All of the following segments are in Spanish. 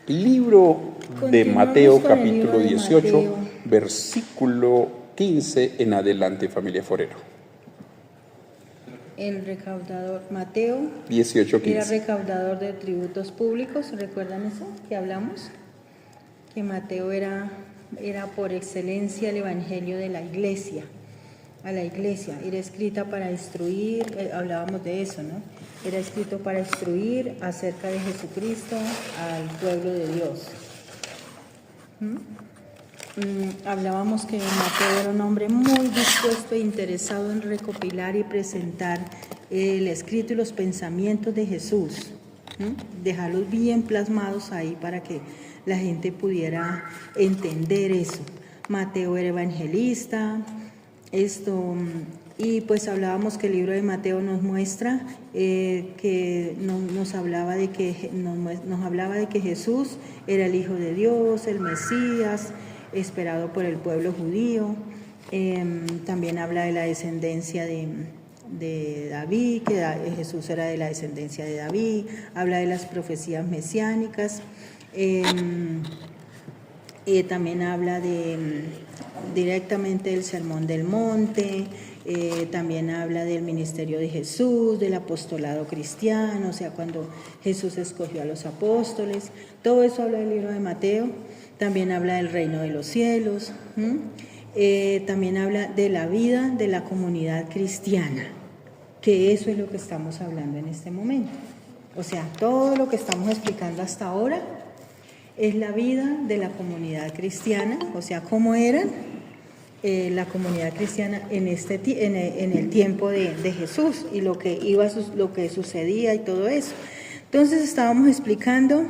Libro de Continuamos Mateo, con el libro capítulo de 18, Mateo. versículo 15 en adelante, familia Forero. El recaudador Mateo 18, era 15. recaudador de tributos públicos, ¿recuerdan eso que hablamos? Que Mateo era por excelencia el evangelio de la iglesia, a la iglesia, era escrita para instruir, hablábamos de eso, ¿no? Era escrito para instruir acerca de Jesucristo al pueblo de Dios. Hablábamos que Mateo era un hombre muy dispuesto e interesado en recopilar y presentar el escrito y los pensamientos de Jesús, dejarlos bien plasmados ahí para que la gente pudiera entender eso. Mateo era evangelista, y pues hablábamos que el libro de Mateo nos muestra que nos hablaba de que Jesús era el Hijo de Dios, el Mesías, esperado por el pueblo judío. También habla de la descendencia de David, que Jesús era de la descendencia de David, habla de las profecías mesiánicas. También habla directamente del Sermón del Monte, también habla del ministerio de Jesús, del apostolado cristiano, o sea, cuando Jesús escogió a los apóstoles, todo eso habla del libro de Mateo. También habla del reino de los cielos, también habla de la vida de la comunidad cristiana, que eso es lo que estamos hablando en este momento. O sea, todo lo que estamos explicando hasta ahora es la vida de la comunidad cristiana, o sea, cómo era la comunidad cristiana en el tiempo de Jesús y lo que sucedía y todo eso. Entonces estábamos explicando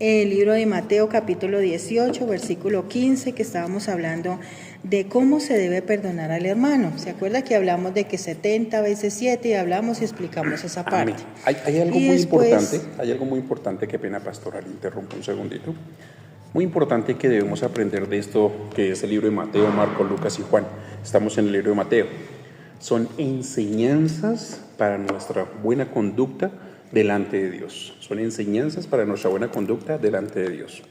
el libro de Mateo capítulo 18, versículo 15, que estábamos hablando de cómo se debe perdonar al hermano. ¿Se acuerda que hablamos de que 70 veces 7 y hablamos y explicamos esa parte? Hay algo muy importante, qué pena pastoral, interrumpo un segundito. Muy importante que debemos aprender de esto que es el libro de Mateo, Marcos, Lucas y Juan. Estamos en el libro de Mateo. Son enseñanzas para nuestra buena conducta delante de Dios. Son enseñanzas para nuestra buena conducta delante de Dios.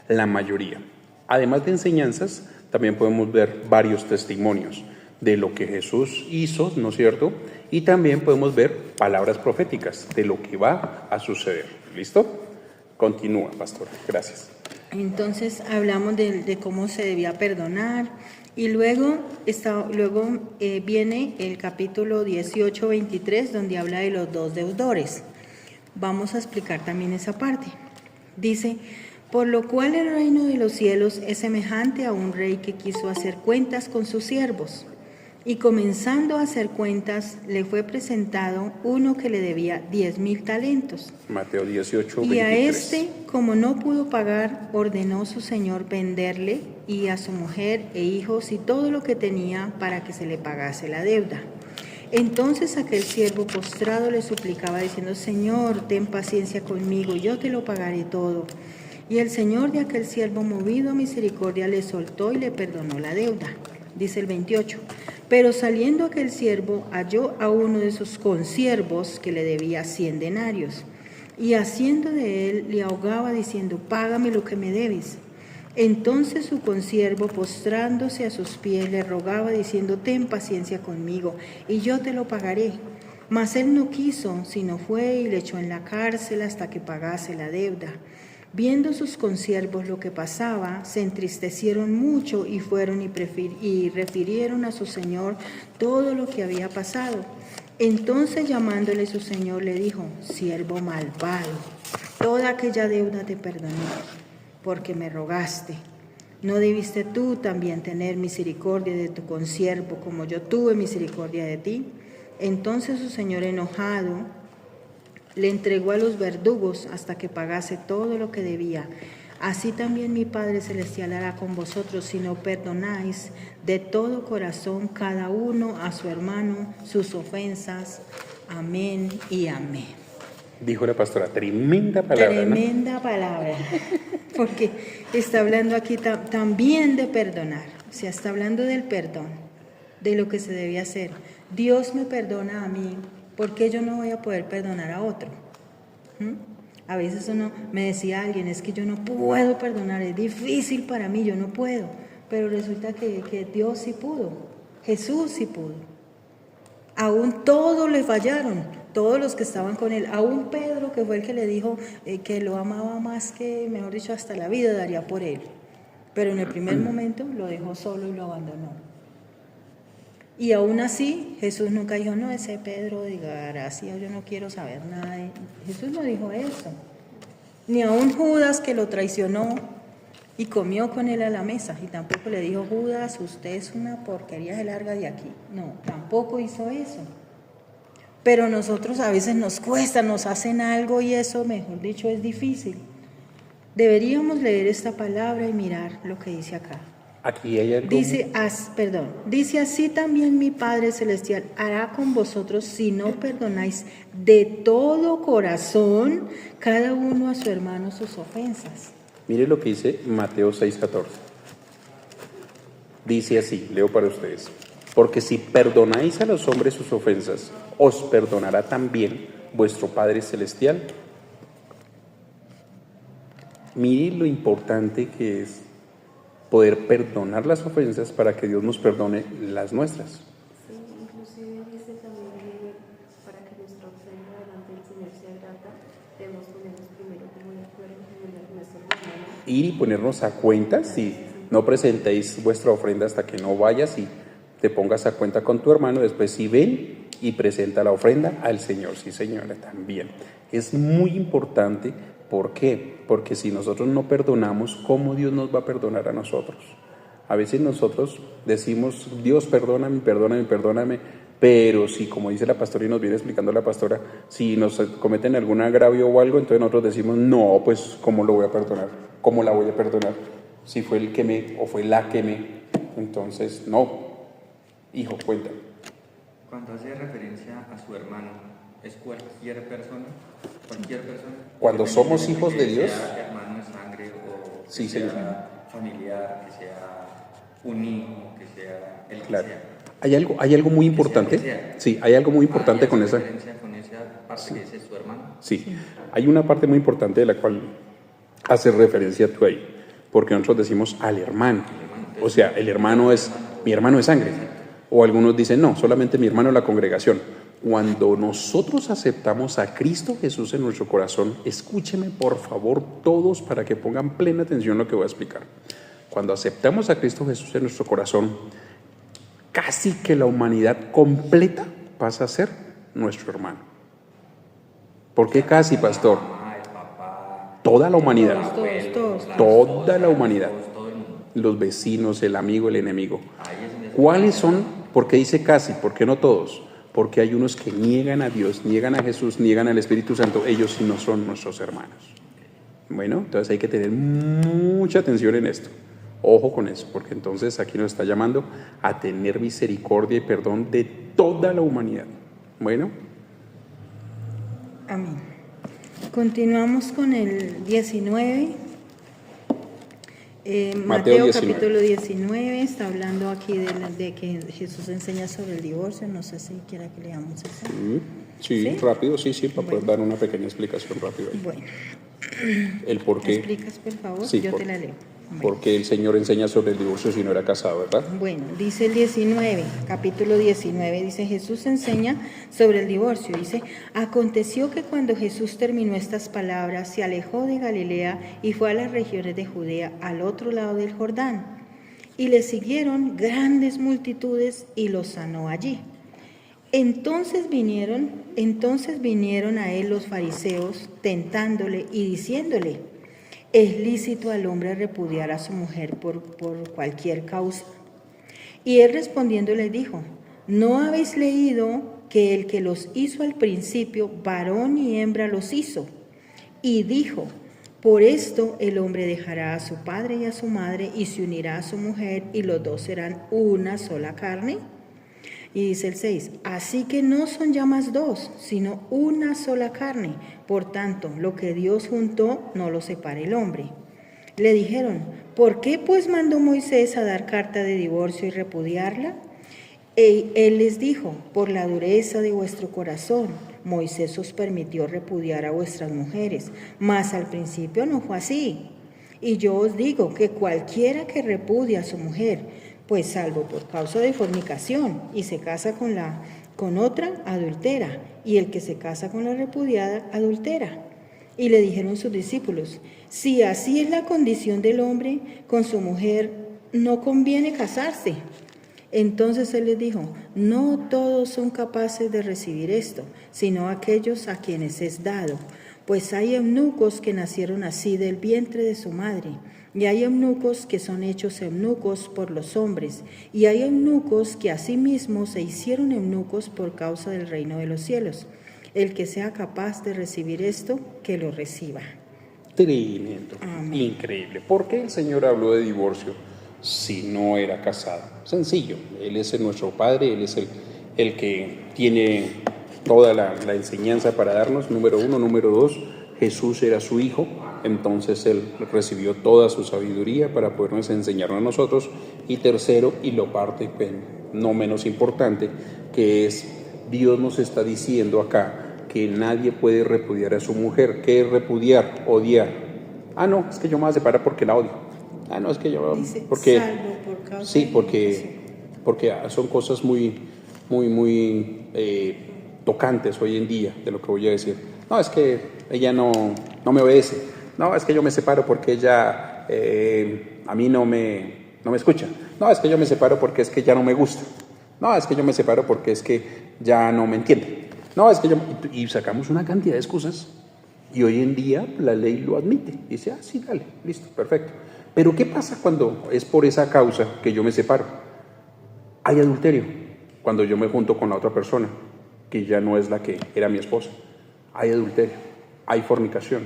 La mayoría. Además de enseñanzas, también podemos ver varios testimonios de lo que Jesús hizo, ¿no es cierto? Y también podemos ver palabras proféticas de lo que va a suceder. ¿Listo? Continúa, pastora. Gracias. Entonces hablamos de cómo se debía perdonar y luego viene el capítulo 18, 23, donde habla de los dos deudores. Vamos a explicar también esa parte. Dice: por lo cual el reino de los cielos es semejante a un rey que quiso hacer cuentas con sus siervos. Y comenzando a hacer cuentas, le fue presentado uno que le debía 10,000 talentos. Mateo 18, 23. Y a este, como no pudo pagar, ordenó su señor venderle y a su mujer e hijos y todo lo que tenía para que se le pagase la deuda. Entonces aquel siervo postrado le suplicaba diciendo: Señor, ten paciencia conmigo, yo te lo pagaré todo. Y el señor de aquel siervo, movido a misericordia, le soltó y le perdonó la deuda. Dice el 28. Pero saliendo aquel siervo, halló a uno de sus consiervos que le debía 100 denarios. Y haciendo de él, le ahogaba diciendo: págame lo que me debes. Entonces su consiervo, postrándose a sus pies, le rogaba diciendo: ten paciencia conmigo, y yo te lo pagaré. Mas él no quiso, sino fue y le echó en la cárcel hasta que pagase la deuda. Viendo sus consiervos lo que pasaba, se entristecieron mucho y fueron y refirieron a su señor todo lo que había pasado. Entonces llamándole su señor le dijo: siervo malvado, toda aquella deuda te perdoné, porque me rogaste. ¿No debiste tú también tener misericordia de tu consiervo como yo tuve misericordia de ti? Entonces su señor, enojado, le entregó a los verdugos hasta que pagase todo lo que debía. Así también mi Padre Celestial hará con vosotros si no perdonáis de todo corazón cada uno a su hermano sus ofensas. Amén y amén. Dijo la pastora, tremenda palabra. Tremenda, ¿no? Palabra, porque está hablando aquí también de perdonar, o sea, está hablando del perdón, de lo que se debe hacer. Dios me perdona a mí, ¿por qué yo no voy a poder perdonar a otro? A veces uno, me decía alguien, es que yo no puedo perdonar, es difícil para mí, yo no puedo. Pero resulta que Dios sí pudo, Jesús sí pudo. Aún todos le fallaron, todos los que estaban con él. Aún Pedro, que fue el que le dijo que lo amaba más que, mejor dicho, hasta la vida daría por él. Pero en el primer momento lo dejó solo y lo abandonó. Y aún así, Jesús nunca dijo, no, ese Pedro de gracia, yo no quiero saber nada de... Jesús no dijo eso. Ni aún Judas, que lo traicionó y comió con él a la mesa, y tampoco le dijo, Judas, usted es una porquería, se larga de aquí. No, tampoco hizo eso. Pero nosotros a veces nos cuesta, nos hacen algo y eso, mejor dicho, es difícil. Deberíamos leer esta palabra y mirar lo que dice acá. Aquí hay algo... Dice así también mi Padre Celestial hará con vosotros si no perdonáis de todo corazón cada uno a su hermano sus ofensas. Mire lo que dice Mateo 6:14. Dice así, leo para ustedes. Porque si perdonáis a los hombres sus ofensas, os perdonará también vuestro Padre Celestial. Mire lo importante que es poder perdonar las ofensas para que Dios nos perdone las nuestras. Sí, inclusive dice también para que nuestra ofrenda delante del Señor sea grata, debemos ponernos primero como de acuerdo en nuestro hermano. Ir y ponernos a cuenta, si no presentéis vuestra ofrenda hasta que no vayas y te pongas a cuenta con tu hermano, después si ven y presenta la ofrenda al Señor. Sí, señora, también. Es muy importante. ¿Por qué? Porque si nosotros no perdonamos, ¿cómo Dios nos va a perdonar a nosotros? A veces nosotros decimos, Dios, perdóname, perdóname, perdóname, pero si, como dice la pastora y nos viene explicando la pastora, si nos cometen algún agravio o algo, entonces nosotros decimos, no, pues, ¿cómo lo voy a perdonar? ¿Cómo la voy a perdonar? Si fue el que me, o fue la que me, entonces, no. Hijo, cuenta. Cuando hace referencia a su hermano, ¿es cualquier persona? Cuando somos hijos de Dios, que sea hermano de sangre o que sí, sea señor, familiar, que sea un hijo, que sea el que claro. sea. Hay algo muy importante. Sí, hay algo muy importante con esa. Con esa parte que ese es su hermano. Sí, hay una parte muy importante de la cual haces referencia tú ahí, porque nosotros decimos al hermano. O sea, el hermano es mi hermano de sangre. O algunos dicen, no, solamente mi hermano de la congregación. Cuando nosotros aceptamos a Cristo Jesús en nuestro corazón, escúcheme por favor todos para que pongan plena atención a lo que voy a explicar. Cuando aceptamos a Cristo Jesús en nuestro corazón, casi que la humanidad completa pasa a ser nuestro hermano. ¿Por qué casi, pastor? Toda la humanidad. Toda la humanidad. Los vecinos, el amigo, el enemigo. ¿Cuáles son? ¿Por qué dice casi? ¿Por qué no todos? Porque hay unos que niegan a Dios, niegan a Jesús, niegan al Espíritu Santo. Ellos sí no son nuestros hermanos. Bueno, entonces hay que tener mucha atención en esto. Ojo con eso, porque entonces aquí nos está llamando a tener misericordia y perdón de toda la humanidad. Bueno. Amén. Continuamos con el 19. Mateo 19. Capítulo 19 está hablando aquí de que Jesús enseña sobre el divorcio. No sé si quiera que leamos eso. Sí, rápido, sí, para poder dar una pequeña explicación rápida. Bueno. El por qué. ¿Explicas, por favor? Sí, yo te la leo. Bueno. Porque el Señor enseña sobre el divorcio si no era casado, ¿verdad? Bueno, dice el 19, capítulo 19, dice Jesús enseña sobre el divorcio. Dice, aconteció que cuando Jesús terminó estas palabras, se alejó de Galilea y fue a las regiones de Judea, al otro lado del Jordán. Y le siguieron grandes multitudes y los sanó allí. Entonces vinieron a él los fariseos, tentándole y diciéndole, ¿es lícito al hombre repudiar a su mujer por cualquier causa? Y él respondiendo les dijo, ¿no habéis leído que el que los hizo al principio, varón y hembra los hizo? Y dijo, por esto el hombre dejará a su padre y a su madre y se unirá a su mujer y los dos serán una sola carne. Y dice el 6, así que no son ya más dos, sino una sola carne. Por tanto, lo que Dios juntó, no lo separe el hombre. Le dijeron, ¿por qué pues mandó Moisés a dar carta de divorcio y repudiarla? Él les dijo, por la dureza de vuestro corazón, Moisés os permitió repudiar a vuestras mujeres, mas al principio no fue así. Y yo os digo que cualquiera que repudia a su mujer, pues salvo por causa de fornicación, y se casa con otra, adultera, y el que se casa con la repudiada, adultera. Y le dijeron sus discípulos: si así es la condición del hombre con su mujer, no conviene casarse. Entonces él les dijo: no todos son capaces de recibir esto, sino aquellos a quienes es dado. Pues hay eunucos que nacieron así del vientre de su madre, y hay eunucos que son hechos eunucos por los hombres, y hay eunucos que asimismo se hicieron eunucos por causa del reino de los cielos. El que sea capaz de recibir esto, que lo reciba. Tremendo, Amén. increíble. ¿Por qué el Señor habló de divorcio si no era casado? Sencillo, Él es nuestro Padre, Él es el que tiene toda la enseñanza para darnos, número uno. Número dos, Jesús era su Hijo, entonces Él recibió toda su sabiduría para podernos enseñarnos a nosotros. Y tercero, y lo parte no menos importante, que es Dios nos está diciendo acá que nadie puede repudiar a su mujer. ¿Qué es repudiar? Odiar. Ah, no, es que yo me voy a separar porque la odio. Ah, no, es que yo... Dice, porque, salvo por causa sí, de porque son cosas muy tocantes hoy en día de lo que voy a decir. No, es que ella no me obedece. No, es que yo me separo porque ella a mí no me escucha. No, es que yo me separo porque es que ya no me gusta. No, es que yo me separo porque es que ya no me entiende. No, es que yo... Y sacamos una cantidad de excusas y hoy en día la ley lo admite. Dice, ah, sí, dale, listo, perfecto. Pero ¿qué pasa cuando es por esa causa que yo me separo? Hay adulterio cuando yo me junto con la otra persona que ya no es la que era mi esposa. Hay adulterio, hay fornicación.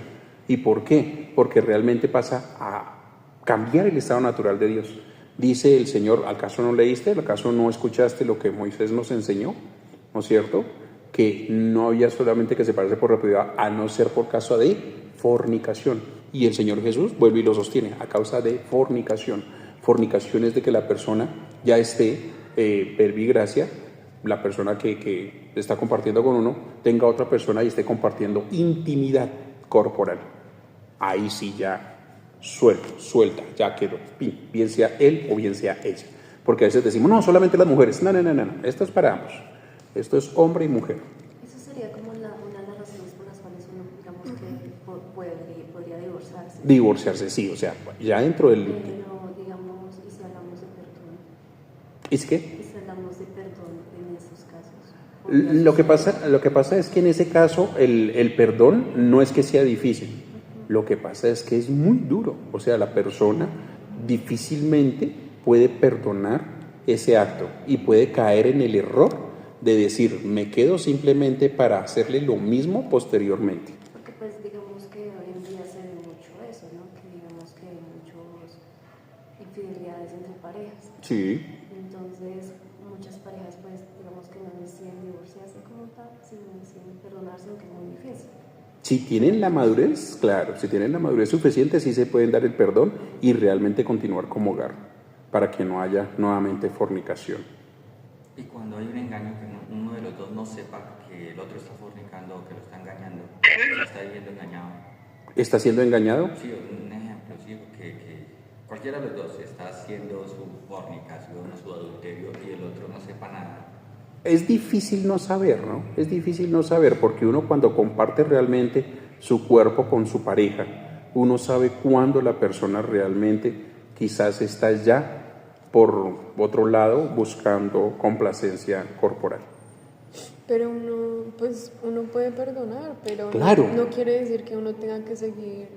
¿Y por qué? Porque realmente pasa a cambiar el estado natural de Dios. Dice el Señor, ¿acaso no leíste? ¿Acaso no escuchaste lo que Moisés nos enseñó? ¿No es cierto? Que no había solamente que separarse por repudiar, a no ser por causa de fornicación. Y el Señor Jesús vuelve y lo sostiene, a causa de fornicación. Fornicación es de que la persona ya esté, verbigracia, la persona que está compartiendo con uno, tenga otra persona y esté compartiendo intimidad corporal. Ahí sí ya suelta, ya quedó, bien sea él o bien sea ella. Porque a veces decimos, no, solamente las mujeres. No, esto es para ambos. Esto es hombre y mujer. Eso sería como una de las razones por las cuales uno, digamos, que podría divorciarse. Divorciarse, sí, o sea, ya dentro del... Pero, digamos, ¿y si hablamos de perdón? ¿Es qué? ¿Y si hablamos de perdón en esos casos? Lo que pasa es que en ese caso el perdón no es que sea difícil. Lo que pasa es que es muy duro. O sea, la persona difícilmente puede perdonar ese acto y puede caer en el error de decir, me quedo simplemente para hacerle lo mismo posteriormente. Porque pues digamos que hoy en día se ve mucho eso, ¿no? Que digamos que hay muchas infidelidades entre parejas. Sí. Entonces, muchas parejas pues digamos que no deciden divorciarse como tal, sino deciden perdonarse, aunque es muy difícil. Si tienen la madurez, claro, si tienen la madurez suficiente, sí se pueden dar el perdón y realmente continuar como hogar, para que no haya nuevamente fornicación. Y cuando hay un engaño, que uno de los dos no sepa que el otro está fornicando o que lo está engañando, se está viviendo engañado. ¿Está siendo engañado? Sí, un ejemplo, sí, que cualquiera de los dos está haciendo su fornicación o su adulterio y el otro no sepa nada. Es difícil no saber, ¿no? Es difícil no saber porque uno cuando comparte realmente su cuerpo con su pareja, uno sabe cuándo la persona realmente quizás está ya por otro lado buscando complacencia corporal. Pero uno puede perdonar, pero claro. no quiere decir que uno tenga que seguir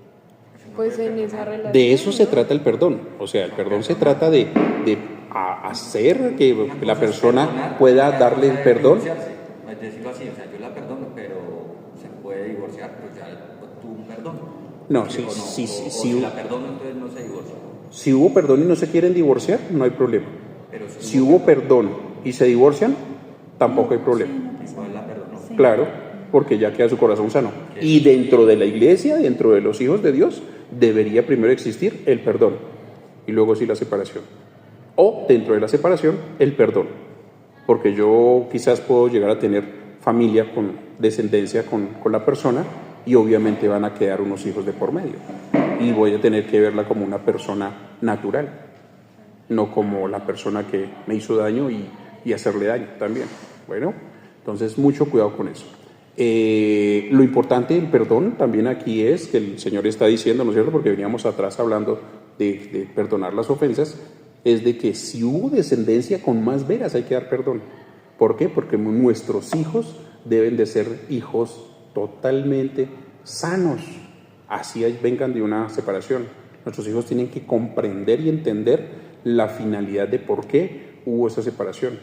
pues en esa relación. De eso se ¿no? trata el perdón. O sea, el perdón se trata de hacer que la persona pueda darle el perdón. Es decirlo así, o sea, yo la perdono, pero se puede divorciar, pero ya tuvo un perdón. No, si la perdono, entonces no se divorcia. Si hubo perdón y no se quieren divorciar, no hay problema. Pero si hubo perdón y se divorcian, tampoco hay problema. Igual la perdonó. Sí. Claro, porque ya queda su corazón sano. Y dentro de la iglesia, dentro de los hijos de Dios, debería primero existir el perdón y luego sí la separación. O dentro de la separación, el perdón. Porque yo quizás puedo llegar a tener familia con descendencia con la persona y obviamente van a quedar unos hijos de por medio. Y voy a tener que verla como una persona natural, no como la persona que me hizo daño y hacerle daño también. Bueno, entonces mucho cuidado con eso. Lo importante del perdón también aquí es que el Señor está diciendo, ¿no es cierto? Porque veníamos atrás hablando de perdonar las ofensas, es de que si hubo descendencia con más veras hay que dar perdón. ¿Por qué? Porque nuestros hijos deben de ser hijos totalmente sanos, así vengan de una separación. Nuestros hijos tienen que comprender y entender la finalidad de por qué hubo esa separación.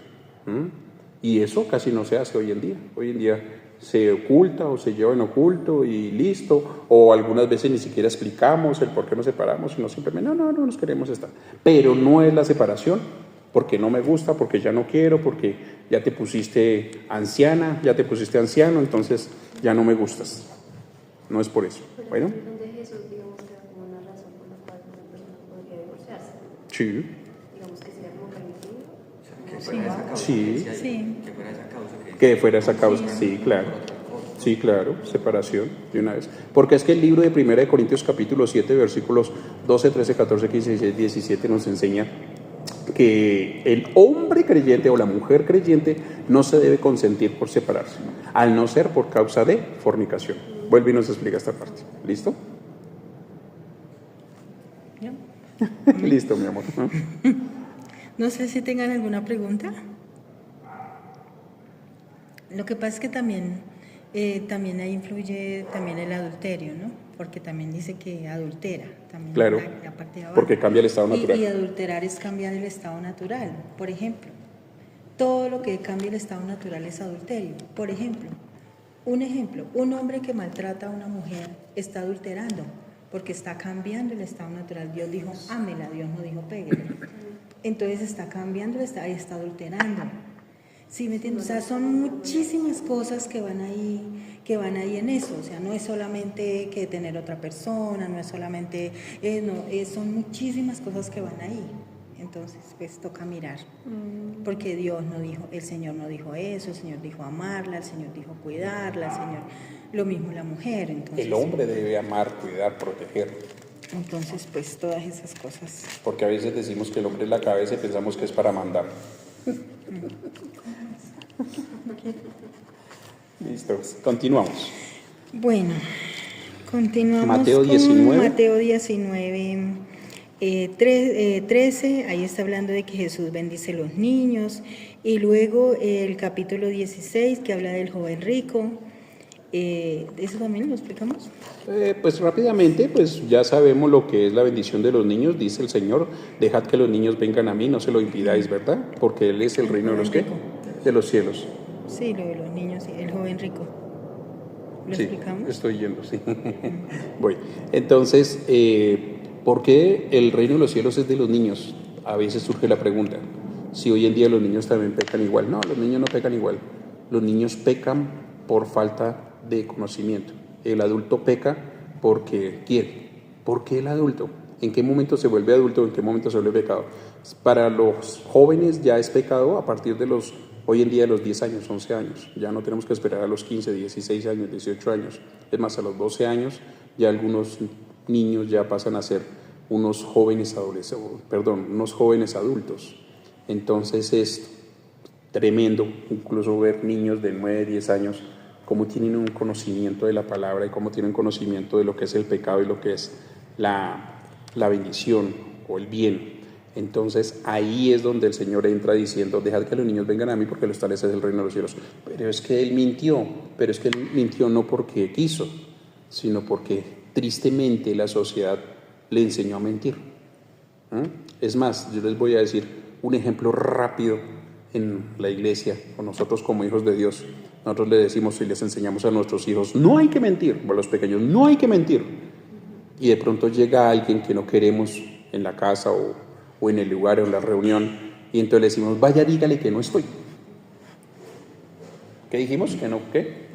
Y eso casi no se hace hoy en día. Hoy en día se oculta o se lleva en oculto y listo, o algunas veces ni siquiera explicamos el por qué nos separamos, sino simplemente no nos queremos estar. Pero no es la separación porque no me gusta, porque ya no quiero, porque ya te pusiste anciana, ya te pusiste anciano, entonces ya no me gustas. No es por eso. Bueno. Donde Jesús, digamos, que da como una razón por la cual una persona podría divorciarse. Sí. Digamos que sería como permitido. O sea, que fuera esa causa. Sí. Que fuera esa causa. Que fuera esa causa, sí, claro. Sí, claro, separación de una vez. Porque es que el libro de 1 Corintios capítulo 7, versículos 12, 13, 14, 15, 16, 17 nos enseña que el hombre creyente o la mujer creyente no se debe consentir por separarse, al no ser por causa de fornicación. Vuelve y nos explica esta parte. ¿Listo? Listo, mi amor. No sé si tengan alguna pregunta. Lo que pasa es que también ahí influye también el adulterio, ¿no? Porque también dice que adultera. También claro, la parte de abajo. porque cambia el estado natural. Y adulterar es cambiar el estado natural. Por ejemplo, todo lo que cambia el estado natural es adulterio. Por ejemplo, un hombre que maltrata a una mujer está adulterando porque está cambiando el estado natural. Dios dijo, ámela, Dios no dijo, pégale. Entonces está cambiando, está adulterando. ¿Sí me entiendes? O sea, son muchísimas cosas que van ahí en eso. O sea, no es solamente que tener otra persona, no es solamente, son muchísimas cosas que van ahí. Entonces, pues toca mirar. Porque Dios no dijo, el Señor no dijo eso, el Señor dijo amarla, el Señor dijo cuidarla, el Señor, lo mismo la mujer. Entonces, el hombre debe amar, cuidar, proteger. Entonces, pues todas esas cosas. Porque a veces decimos que el hombre es la cabeza y pensamos que es para mandar. Listo, continuamos. Bueno, continuamos Mateo con 19. Mateo 19, 13, ahí está hablando de que Jesús bendice a los niños, y luego el capítulo 16 que habla del joven rico. ¿Eso también lo explicamos? Pues rápidamente, pues ya sabemos lo que es la bendición de los niños. Dice el Señor, dejad que los niños vengan a mí, no se lo impidáis, ¿verdad? Porque Él es el reino de los ¿qué? De los cielos. Sí, lo de los niños, sí, el joven rico. ¿Lo explicamos? Estoy yendo, sí. Voy. Entonces, ¿por qué el reino de los cielos es de los niños? A veces surge la pregunta, si hoy en día los niños también pecan igual. No, los niños no pecan igual. Los niños pecan por falta de conocimiento. El adulto peca porque quiere. ¿Por qué el adulto? ¿En qué momento se vuelve adulto? ¿En qué momento se vuelve pecado? Para los jóvenes ya es pecado a partir de hoy en día de los 10 años, 11 años. Ya no tenemos que esperar a los 15, 16 años, 18 años. Es más, a los 12 años ya algunos niños ya pasan a ser unos jóvenes adultos. Entonces es tremendo incluso ver niños de 9, 10 años cómo tienen un conocimiento de la palabra y cómo tienen conocimiento de lo que es el pecado y lo que es la bendición o el bien. Entonces ahí es donde el Señor entra diciendo, dejad que los niños vengan a mí porque los tales es el reino de los cielos. Pero es que Él mintió no porque quiso, sino porque tristemente la sociedad le enseñó a mentir. Es más, yo les voy a decir un ejemplo rápido en la iglesia, o nosotros como hijos de Dios. Nosotros le decimos y les enseñamos a nuestros hijos, no hay que mentir, a los pequeños, no hay que mentir. Y de pronto llega alguien que no queremos en la casa o en el lugar o en la reunión, y entonces le decimos, vaya, dígale que no estoy. ¿Qué dijimos? ¿Que no qué?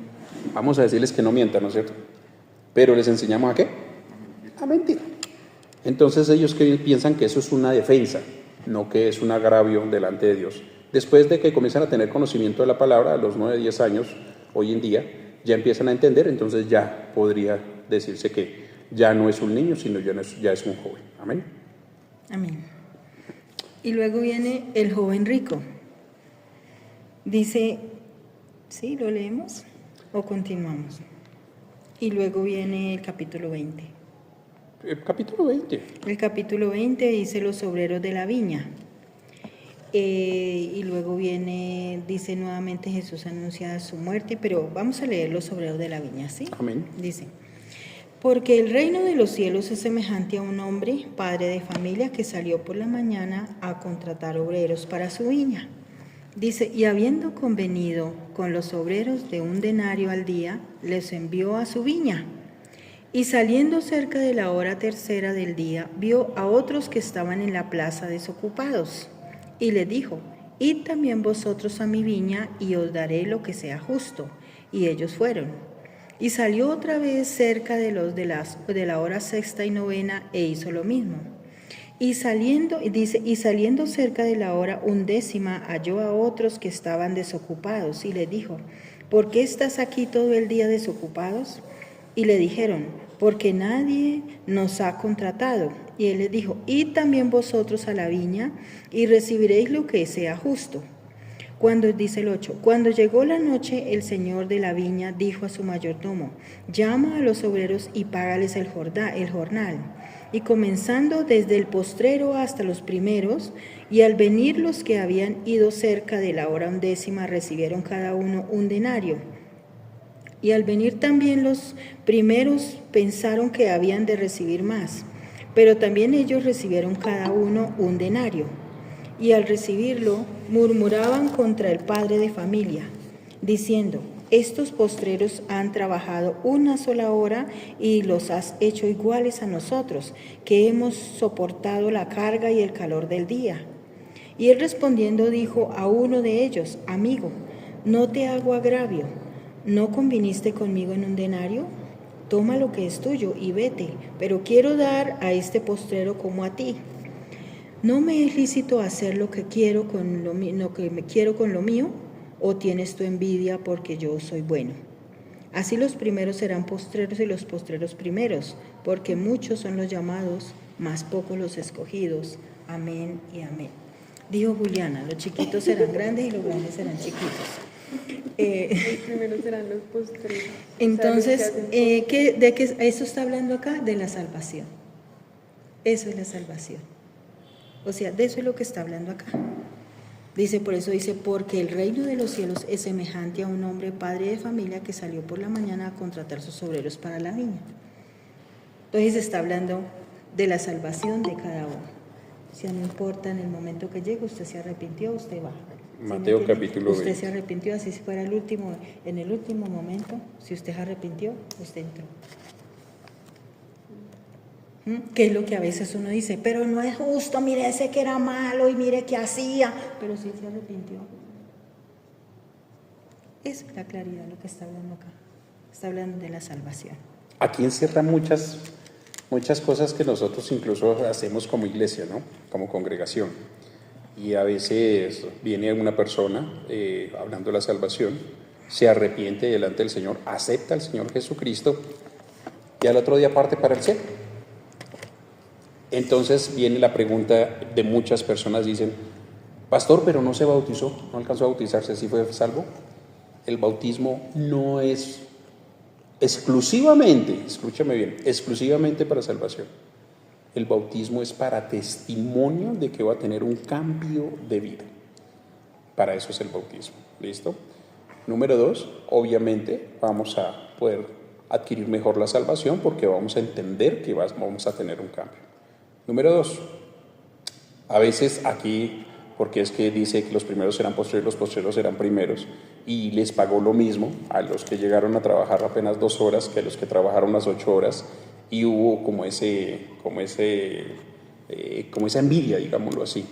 Vamos a decirles que no mientan, ¿no es cierto? Pero les enseñamos ¿a qué? A mentir. Entonces ellos piensan que eso es una defensa, no que es un agravio delante de Dios. Después de que comienzan a tener conocimiento de la palabra, a los 9, 10 años, hoy en día, ya empiezan a entender, entonces ya podría decirse que ya no es un niño, sino ya es un joven. Amén. Amén. Y luego viene el joven rico. Dice, ¿sí? ¿Lo leemos o continuamos? Y luego viene el capítulo 20. El capítulo 20. El capítulo 20 dice los obreros de la viña. Y luego viene, dice nuevamente Jesús anuncia su muerte, pero vamos a leer los obreros de la viña, ¿sí? Amén. Dice, porque el reino de los cielos es semejante a un hombre, padre de familia, que salió por la mañana a contratar obreros para su viña. Dice, y habiendo convenido con los obreros de 1 denario al día, les envió a su viña. Y saliendo cerca de la hora tercera del día, vio a otros que estaban en la plaza desocupados. Y les dijo, id también vosotros a mi viña, y os daré lo que sea justo. Y ellos fueron. Y salió otra vez cerca de la hora sexta y novena, e hizo lo mismo. Y saliendo cerca de la hora 11, halló a otros que estaban desocupados, y les dijo, ¿por qué estás aquí todo el día desocupados? Y le dijeron, porque nadie nos ha contratado. Y él les dijo, id también vosotros a la viña, y recibiréis lo que sea justo. Dice el 8, cuando llegó la noche, el señor de la viña dijo a su mayordomo, llama a los obreros y págales el jornal. Y comenzando desde el postrero hasta los primeros, y al venir los que habían ido cerca de la hora 11, recibieron cada uno 1 denario. Y al venir también los primeros pensaron que habían de recibir más, pero también ellos recibieron cada uno 1 denario. Y al recibirlo, murmuraban contra el padre de familia, diciendo, estos postreros han trabajado 1 sola hora y los has hecho iguales a nosotros, que hemos soportado la carga y el calor del día. Y él respondiendo dijo a uno de ellos, amigo, no te hago agravio, ¿no conviniste conmigo en 1 denario? Toma lo que es tuyo y vete, pero quiero dar a este postrero como a ti. ¿No me es lícito hacer lo que quiero con lo mío? ¿O tienes tu envidia porque yo soy bueno? Así los primeros serán postreros y los postreros primeros, porque muchos son los llamados, mas pocos los escogidos. Amén y amén. Dijo Juliana, los chiquitos serán grandes y los grandes serán chiquitos. Los primeros serán los postreros. Entonces, O sea, ¿de qué eso está hablando acá? De la salvación. Eso es la salvación. O sea, de eso es lo que está hablando acá. Dice, por eso dice, porque el reino de los cielos es semejante a un hombre padre de familia que salió por la mañana a contratar sus obreros para la viña. Entonces está hablando de la salvación de cada uno. O sea, no importa en el momento que llegue, usted se arrepintió, usted va. Mateo capítulo 20. Usted se arrepintió, así si fuera en el último momento, si usted se arrepintió, usted entró. Que es lo que a veces uno dice, pero no es justo, mire ese que era malo y mire qué hacía, pero sí se arrepintió. Esa es la claridad, lo que está hablando acá. Está hablando de la salvación. Aquí encierra muchas cosas que nosotros incluso hacemos como iglesia, ¿no? Como congregación. Y a veces viene una persona hablando de la salvación, se arrepiente delante del Señor, acepta al Señor Jesucristo y al otro día parte para el cielo. Entonces viene la pregunta de muchas personas, dicen, pastor, pero no se bautizó, no alcanzó a bautizarse, ¿sí fue salvo? El bautismo no es exclusivamente, escúchame bien, exclusivamente para salvación. El bautismo es para testimonio de que va a tener un cambio de vida. Para eso es el bautismo, ¿listo? Número 2, obviamente vamos a poder adquirir mejor la salvación porque vamos a entender que vamos a tener un cambio. Número 2, a veces aquí, porque es que dice que los primeros serán postreros, los postreros serán primeros, y les pagó lo mismo a los que llegaron a trabajar apenas 2 horas que a los que trabajaron las 8 horas, y hubo como esa envidia, digámoslo así.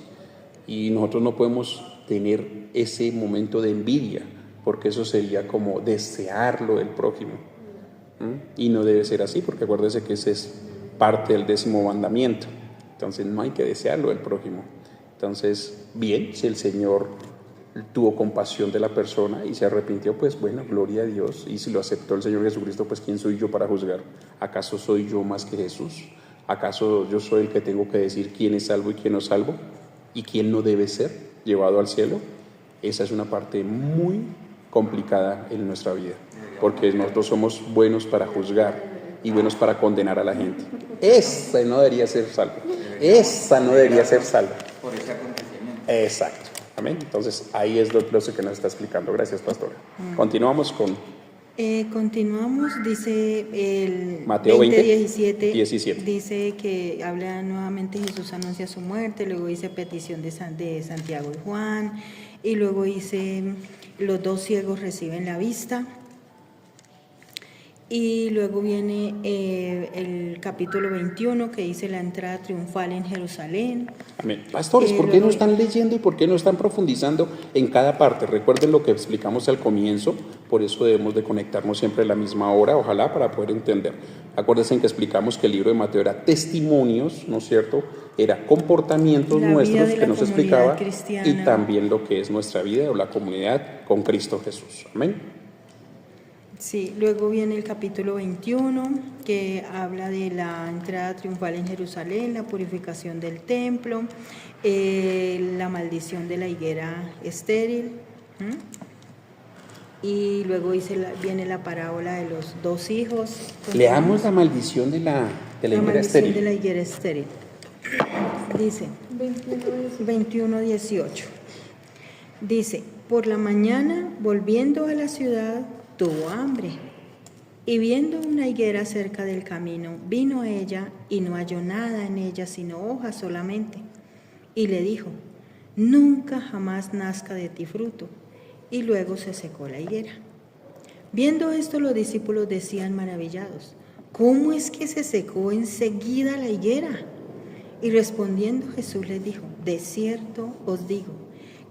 Y nosotros no podemos tener ese momento de envidia, porque eso sería como desearlo del prójimo. Y no debe ser así, porque acuérdese que ese es parte del 10º mandamiento. Entonces no hay que desearlo del prójimo. Entonces, bien, si el Señor tuvo compasión de la persona y se arrepintió, pues bueno, gloria a Dios. Y si lo aceptó el Señor Jesucristo, pues ¿quién soy yo para juzgar? ¿Acaso soy yo más que Jesús? ¿Acaso yo soy el que tengo que decir quién es salvo y quién no es salvo? ¿Y quién no debe ser llevado al cielo? Esa es una parte muy complicada en nuestra vida, porque nosotros somos buenos para juzgar y buenos para condenar a la gente. Esa no debería ser salva. Esa no debería ser salva. Por ese acontecimiento. Exacto. Amén. Entonces ahí es lo que nos está explicando. Gracias, pastora. Continuamos con Continuamos, dice el Mateo 20, 17, dice que habla nuevamente, Jesús anuncia su muerte, luego dice petición de Santiago y Juan, y luego dice los 2 ciegos reciben la vista, y luego viene el capítulo 21 que dice la entrada triunfal en Jerusalén. Amén. Pastores, ¿por qué no están leyendo y por qué no están profundizando en cada parte? Recuerden lo que explicamos al comienzo, por eso debemos de conectarnos siempre a la misma hora, ojalá, para poder entender. Acuérdense que explicamos que el libro de Mateo era testimonios, ¿no es cierto? Era comportamientos nuestros que nos explicaba cristiana, y también lo que es nuestra vida o la comunidad con Cristo Jesús. Amén. Sí, luego viene el capítulo 21, que habla de la entrada triunfal en Jerusalén, la purificación del templo, la maldición de la higuera estéril. Y luego viene la parábola de los 2 hijos. Leamos la maldición de la higuera estéril. La maldición de la higuera estéril. Dice 21:18. Dice, por la mañana, volviendo a la ciudad, tuvo hambre, y viendo una higuera cerca del camino, vino a ella y no halló nada en ella sino hojas solamente. Y le dijo, nunca jamás nazca de ti fruto. Y luego se secó la higuera. Viendo esto, los discípulos decían maravillados, ¿cómo es que se secó enseguida la higuera? Y respondiendo Jesús les dijo, de cierto os digo,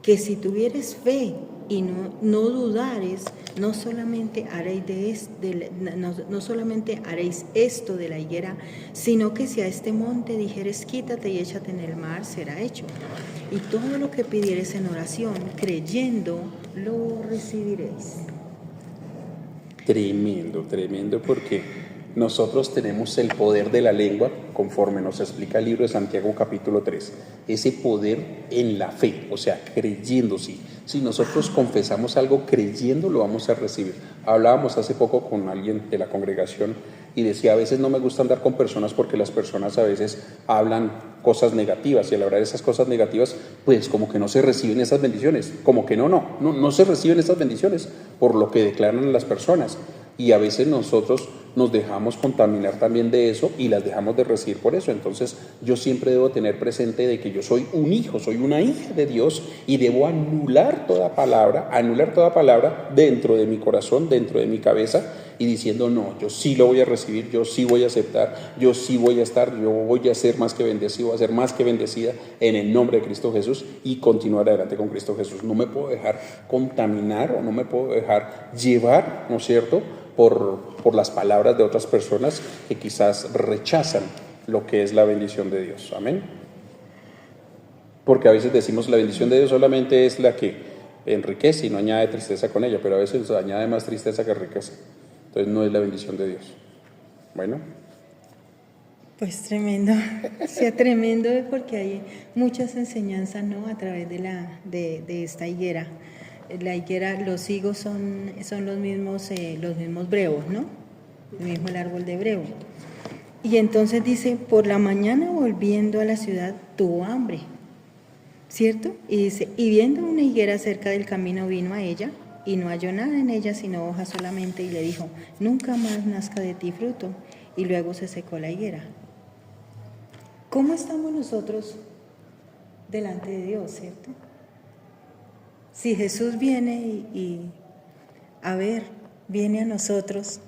que si tuvieres fe y no dudares, no solamente haréis esto de la higuera, sino que si a este monte dijeres quítate y échate en el mar, será hecho. Y todo lo que pidieres en oración, creyendo, lo recibiréis. Tremendo, tremendo, porque nosotros tenemos el poder de la lengua, conforme nos explica el libro de Santiago capítulo 3, ese poder en la fe, o sea, creyendo. Si nosotros confesamos algo creyendo, lo vamos a recibir. Hablábamos hace poco con alguien de la congregación y decía, a veces no me gusta andar con personas porque las personas a veces hablan cosas negativas, y al hablar de esas cosas negativas, pues como que no se reciben esas bendiciones, como que no se reciben esas bendiciones por lo que declaran las personas. Y a veces nosotros nos dejamos contaminar también de eso y las dejamos de recibir por eso. Entonces yo siempre debo tener presente de que yo soy un hijo, soy una hija de Dios, y debo anular toda palabra dentro de mi corazón, dentro de mi cabeza, y diciendo, no, yo sí lo voy a recibir, yo sí voy a aceptar, yo sí voy a estar, yo voy a ser más que bendecido, voy a ser más que bendecida en el nombre de Cristo Jesús, y continuar adelante con Cristo Jesús. No me puedo dejar contaminar o no me puedo dejar llevar, ¿no es cierto?, por las palabras de otras personas que quizás rechazan lo que es la bendición de Dios. Amén. Porque a veces decimos la bendición de Dios solamente es la que enriquece y no añade tristeza con ella, pero a veces añade más tristeza que riqueza. Entonces no es la bendición de Dios. Bueno. Pues tremendo, sea tremendo, porque hay muchas enseñanzas, ¿no?, a través de esta higuera. La higuera, los higos son los mismos brevos, ¿no? El mismo el árbol de brevo. Y entonces dice, por la mañana volviendo a la ciudad tuvo hambre, ¿cierto? Y dice, y viendo una higuera cerca del camino vino a ella y no halló nada en ella sino hojas solamente, y le dijo, nunca más nazca de ti fruto. Y luego se secó la higuera. ¿Cómo estamos nosotros delante de Dios, cierto? Si Jesús viene viene a nosotros,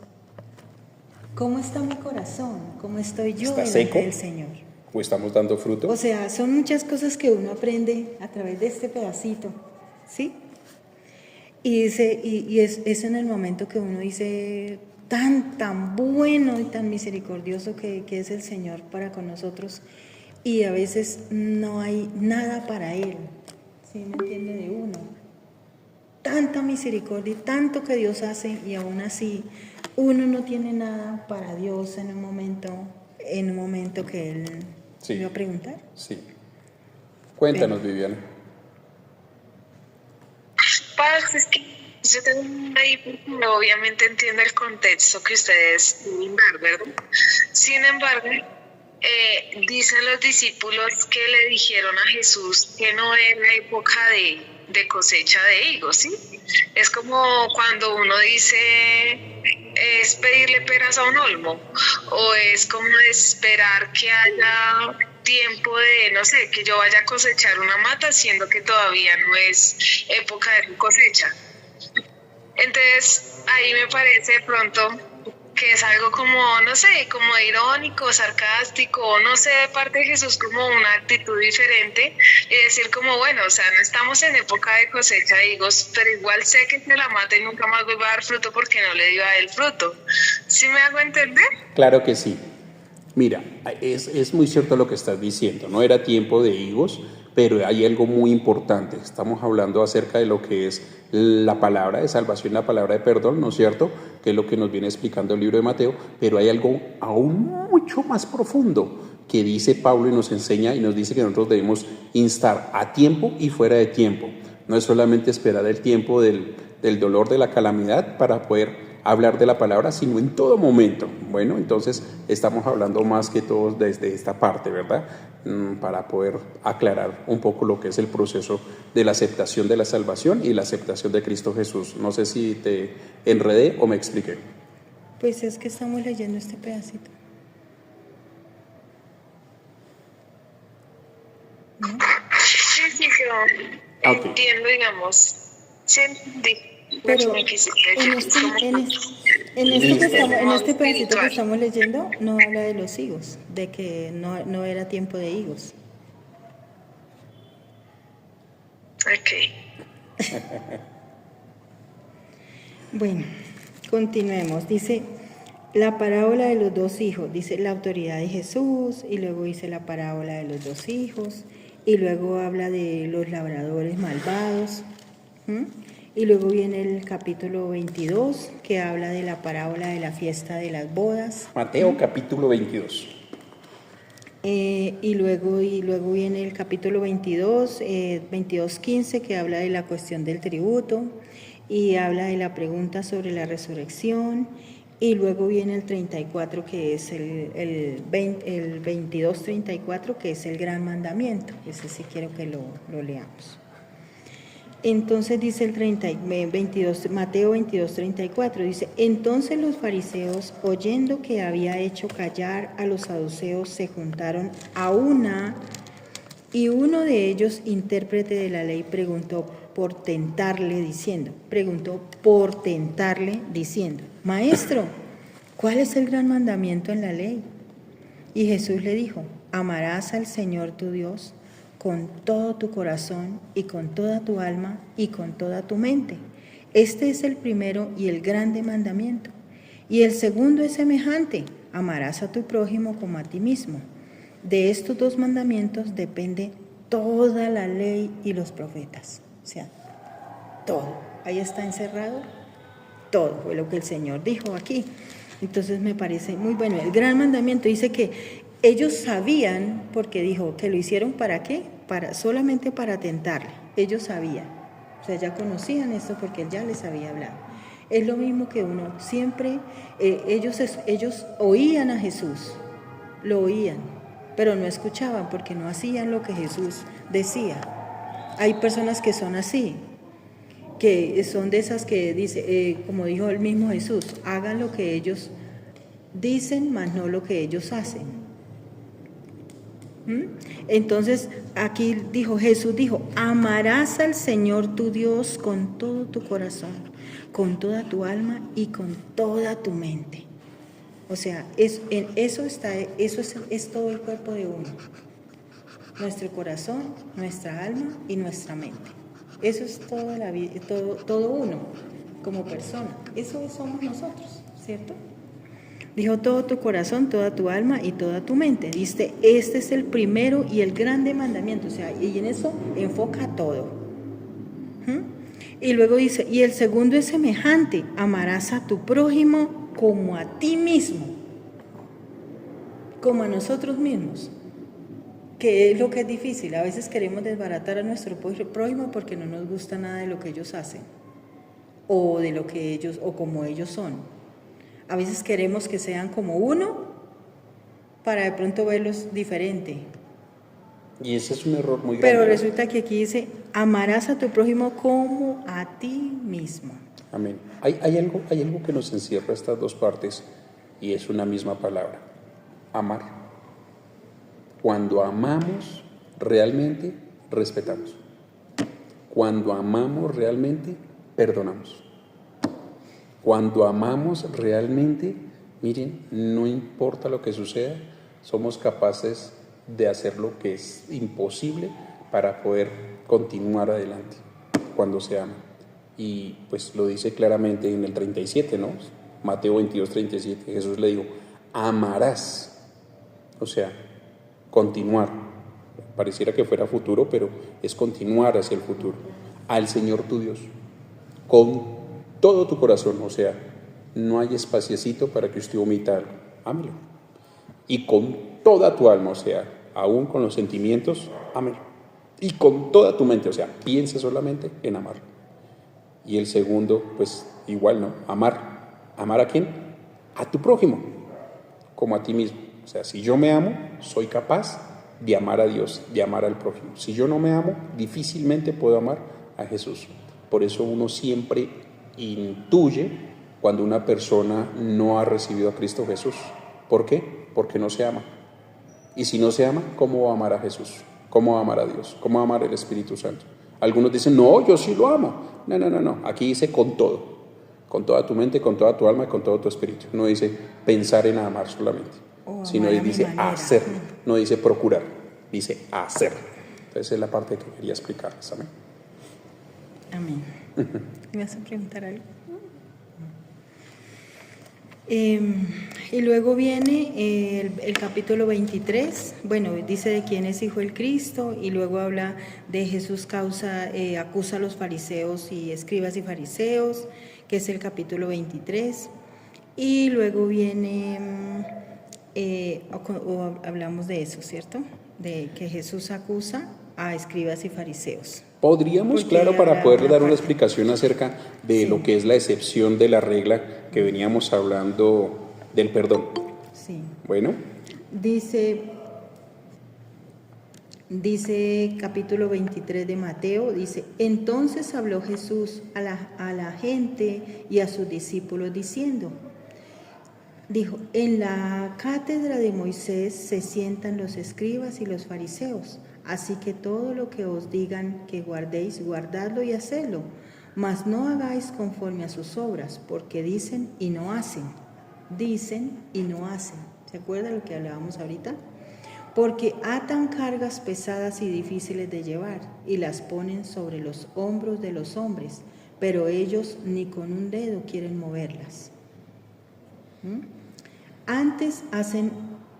¿cómo está mi corazón? ¿Cómo estoy yo delante del Señor? ¿O estamos dando fruto? O sea, son muchas cosas que uno aprende a través de este pedacito, ¿sí? Y dice, es en el momento que uno dice, tan bueno y tan misericordioso que es el Señor para con nosotros, y a veces no hay nada para Él, ¿sí me entiende? De uno. tanta misericordia y tanto que Dios hace, y aún así uno no tiene nada para Dios en un momento que Él Sí. iba a preguntar. Sí. Cuéntanos, Viviana. Paz, es que yo tengo una ahí porque obviamente entiendo el contexto que ustedes quieren dar, ¿verdad? Sin embargo, dicen los discípulos que le dijeron a Jesús que no era época de cosecha de higos, ¿sí? Es como cuando uno dice es pedirle peras a un olmo, o es como esperar que haya tiempo de, no sé, que yo vaya a cosechar una mata, siendo que todavía no es época de cosecha. Entonces, ahí me parece de pronto que es algo como, no sé, como irónico, sarcástico, no sé, de parte de Jesús como una actitud diferente y decir como, bueno, o sea, no estamos en época de cosecha de higos, pero igual sé que se la mata y nunca más voy a dar fruto porque no le dio a él fruto. ¿Sí me hago entender? Claro que sí. Mira, es muy cierto lo que estás diciendo, no era tiempo de higos, pero hay algo muy importante. Estamos hablando acerca de lo que es la palabra de salvación, la palabra de perdón, ¿no es cierto?, que es lo que nos viene explicando el libro de Mateo, pero hay algo aún mucho más profundo que dice Pablo y nos enseña y nos dice que nosotros debemos instar a tiempo y fuera de tiempo. No es solamente esperar el tiempo del dolor, de la calamidad para poder hablar de la palabra, sino en todo momento. Bueno, entonces estamos hablando más que todo desde esta parte, ¿verdad? Para poder aclarar un poco lo que es el proceso de la aceptación de la salvación y la aceptación de Cristo Jesús. No sé si te enredé o me expliqué. Pues es que estamos leyendo este pedacito. ¿No? Sí, yo Ok. entiendo, digamos. Sí, entendí. Pero Me quisiste decir, es como- en este pedacito que estamos leyendo no habla de los higos, de que no era tiempo de higos. Ok. Bueno, continuemos. Dice la parábola de los dos hijos, dice la autoridad de Jesús, y luego dice la parábola de los dos hijos, y luego habla de los labradores malvados. Y luego viene el capítulo 22, que habla de la parábola de la fiesta de las bodas. Mateo capítulo 22. Y luego viene el capítulo 22, 22:15, que habla de la cuestión del tributo y habla de la pregunta sobre la resurrección. Y luego viene el 34, que es el 22:34, que es el gran mandamiento. Ese sí quiero que lo leamos. Entonces dice el 22, Mateo 22:34, dice, entonces los fariseos, oyendo que había hecho callar a los saduceos, se juntaron a una, y uno de ellos, intérprete de la ley, preguntó por tentarle diciendo, Maestro, ¿cuál es el gran mandamiento en la ley? Y Jesús le dijo, amarás al Señor tu Dios con todo tu corazón y con toda tu alma y con toda tu mente. Este es el primero y el grande mandamiento. Y el segundo es semejante, amarás a tu prójimo como a ti mismo. De estos dos mandamientos depende toda la ley y los profetas. O sea, todo. Ahí está encerrado todo, fue lo que el Señor dijo aquí. Entonces me parece muy bueno. El gran mandamiento dice que ellos sabían, porque dijo que lo hicieron ¿para qué? Solamente para tentarle. Ellos sabían, o sea, ya conocían esto porque él ya les había hablado. Es lo mismo que uno siempre, ellos oían a Jesús, lo oían, pero no escuchaban porque no hacían lo que Jesús decía. Hay personas que son así, que son de esas que dice, como dijo el mismo Jesús, hagan lo que ellos dicen, mas no lo que ellos hacen. Entonces aquí Jesús dijo, amarás al Señor tu Dios con todo tu corazón, con toda tu alma y con toda tu mente. O sea, eso es todo el cuerpo de uno, nuestro corazón, nuestra alma y nuestra mente. Eso es toda la vida, todo uno como persona. Eso somos nosotros, ¿cierto? Dijo todo tu corazón, toda tu alma y toda tu mente. Dice, este es el primero y el grande mandamiento. O sea, y en eso enfoca todo. Y luego dice, y el segundo es semejante, amarás a tu prójimo como a ti mismo, como a nosotros mismos, que es lo que es difícil. A veces queremos desbaratar a nuestro prójimo porque no nos gusta nada de lo que ellos hacen, o de lo que ellos, o como ellos son. A veces queremos que sean como uno, para de pronto verlos diferente. Y ese es un error muy grande. Pero resulta que aquí dice, amarás a tu prójimo como a ti mismo. Amén. Hay algo que nos encierra estas dos partes y es una misma palabra, amar. Cuando amamos, realmente respetamos. Cuando amamos, realmente perdonamos. Cuando amamos, realmente, miren, no importa lo que suceda, somos capaces de hacer lo que es imposible para poder continuar adelante cuando se ama. Y pues lo dice claramente en el 37, ¿no? Mateo 22, 37. Jesús le dijo, amarás. O sea, continuar. Pareciera que fuera futuro, pero es continuar hacia el futuro. Al Señor tu Dios. Con todo tu corazón. O sea, no hay espaciecito para que usted omita algo. Ámelo. Y con toda tu alma, o sea, aún con los sentimientos, ámelo. Y con toda tu mente, o sea, piensa solamente en amar. Y el segundo, pues igual, ¿no? Amar. ¿Amar a quién? A tu prójimo, como a ti mismo. O sea, si yo me amo, soy capaz de amar a Dios, de amar al prójimo. Si yo no me amo, difícilmente puedo amar a Jesús. Por eso uno siempre intuye cuando una persona no ha recibido a Cristo Jesús. ¿Por qué? Porque no se ama. Y si no se ama, ¿cómo va a amar a Jesús? ¿Cómo va a amar a Dios? ¿Cómo va a amar al Espíritu Santo? Algunos dicen, no, yo sí lo amo. No. Aquí dice con todo. Con toda tu mente, con toda tu alma y con todo tu espíritu. No dice pensar en amar solamente, sino dice hacer. No dice procurar, dice hacer. Entonces es la parte que quería explicarles. Amén. Amén. ¿Me vas a preguntar algo? Y luego viene el capítulo 23, bueno, dice de quién es hijo el Cristo, y luego habla de Jesús acusa a los fariseos y escribas y fariseos, que es el capítulo 23, y luego viene, hablamos de eso, ¿cierto? De que Jesús acusa a escribas y fariseos. Podríamos, claro, para poder dar una explicación acerca de lo que es la excepción de la regla que veníamos hablando del perdón. Sí. Bueno. Dice capítulo 23 de Mateo, dice, entonces habló Jesús a la gente y a sus discípulos diciendo, dijo, en la cátedra de Moisés se sientan los escribas y los fariseos. Así que todo lo que os digan que guardéis, guardadlo y hacedlo, mas no hagáis conforme a sus obras, porque dicen y no hacen. Dicen y no hacen. ¿Se acuerdan lo que hablábamos ahorita? Porque atan cargas pesadas y difíciles de llevar y las ponen sobre los hombros de los hombres, pero ellos ni con un dedo quieren moverlas. Antes hacen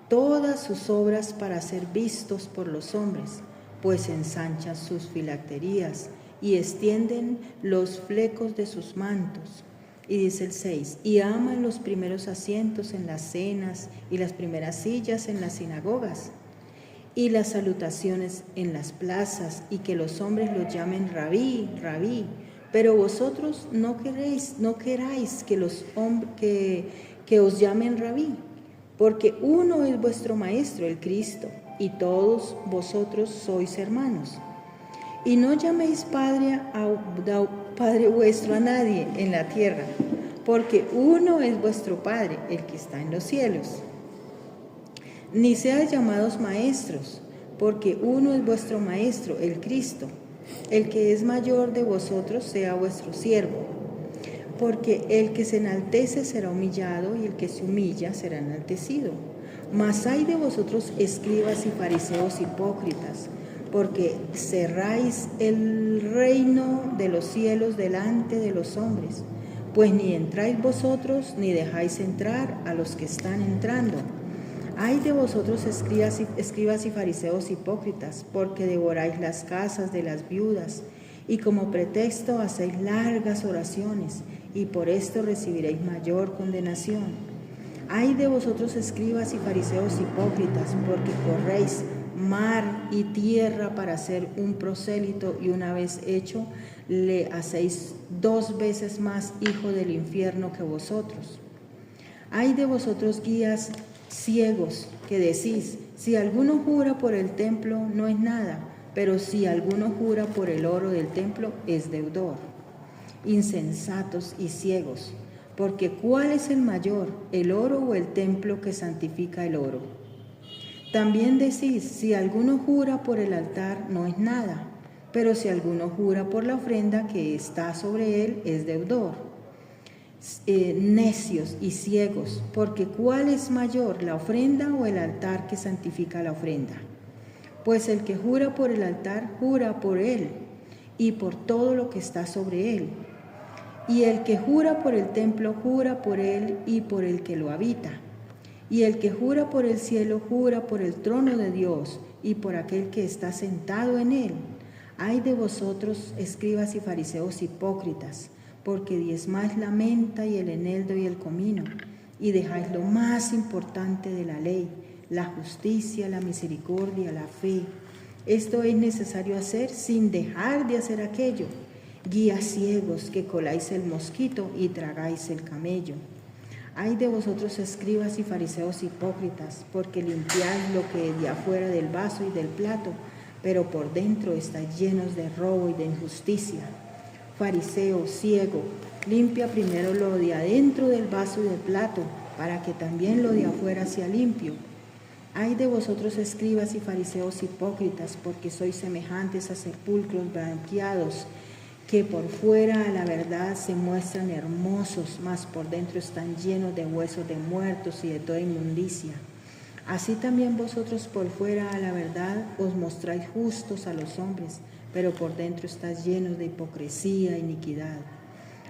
todas sus obras para ser vistos por los hombres, pues ensanchan sus filacterías y extienden los flecos de sus mantos. Y dice el 6, y aman los primeros asientos en las cenas y las primeras sillas en las sinagogas y las salutaciones en las plazas, y que los hombres los llamen rabí, rabí. Pero vosotros no queráis que os llamen rabí, porque uno es vuestro maestro, el Cristo, y todos vosotros sois hermanos. Y no llaméis padre vuestro a nadie en la tierra, porque uno es vuestro Padre, el que está en los cielos. Ni seáis llamados maestros, porque uno es vuestro maestro, el Cristo. El que es mayor de vosotros sea vuestro siervo. Porque el que se enaltece será humillado, y el que se humilla será enaltecido. Mas hay de vosotros, escribas y fariseos hipócritas, porque cerráis el reino de los cielos delante de los hombres, pues ni entráis vosotros, ni dejáis entrar a los que están entrando. Ay de vosotros, escribas y fariseos hipócritas, porque devoráis las casas de las viudas y como pretexto hacéis largas oraciones, y por esto recibiréis mayor condenación. Ay de vosotros, escribas y fariseos hipócritas, porque corréis mar y tierra para hacer un prosélito, y una vez hecho, le hacéis 2 veces más hijo del infierno que vosotros. Ay de vosotros, guías ciegos, que decís: si alguno jura por el templo, no es nada, pero si alguno jura por el oro del templo, es deudor. Insensatos y ciegos, porque ¿cuál es el mayor, el oro o el templo que santifica el oro? También decís: si alguno jura por el altar, no es nada, pero si alguno jura por la ofrenda que está sobre él, es deudor. Necios y ciegos, porque ¿cuál es mayor, la ofrenda o el altar que santifica la ofrenda? Pues el que jura por el altar, jura por él y por todo lo que está sobre él. Y el que jura por el templo, jura por él y por el que lo habita. Y el que jura por el cielo, jura por el trono de Dios y por aquel que está sentado en él. Ay de vosotros, escribas y fariseos hipócritas, porque diezmáis la menta y el eneldo y el comino, y dejáis lo más importante de la ley, la justicia, la misericordia, la fe. Esto es necesario hacer sin dejar de hacer aquello. Guías ciegos, que coláis el mosquito y tragáis el camello. Ay de vosotros, escribas y fariseos hipócritas, porque limpiáis lo que es de afuera del vaso y del plato, pero por dentro estáis llenos de robo y de injusticia. Fariseo ciego, limpia primero lo de adentro del vaso y del plato, para que también lo de afuera sea limpio. Ay de vosotros, escribas y fariseos hipócritas, porque sois semejantes a sepulcros blanqueados, que por fuera a la verdad se muestran hermosos, mas por dentro están llenos de huesos de muertos y de toda inmundicia. Así también vosotros por fuera a la verdad os mostráis justos a los hombres, pero por dentro estáis llenos de hipocresía e iniquidad.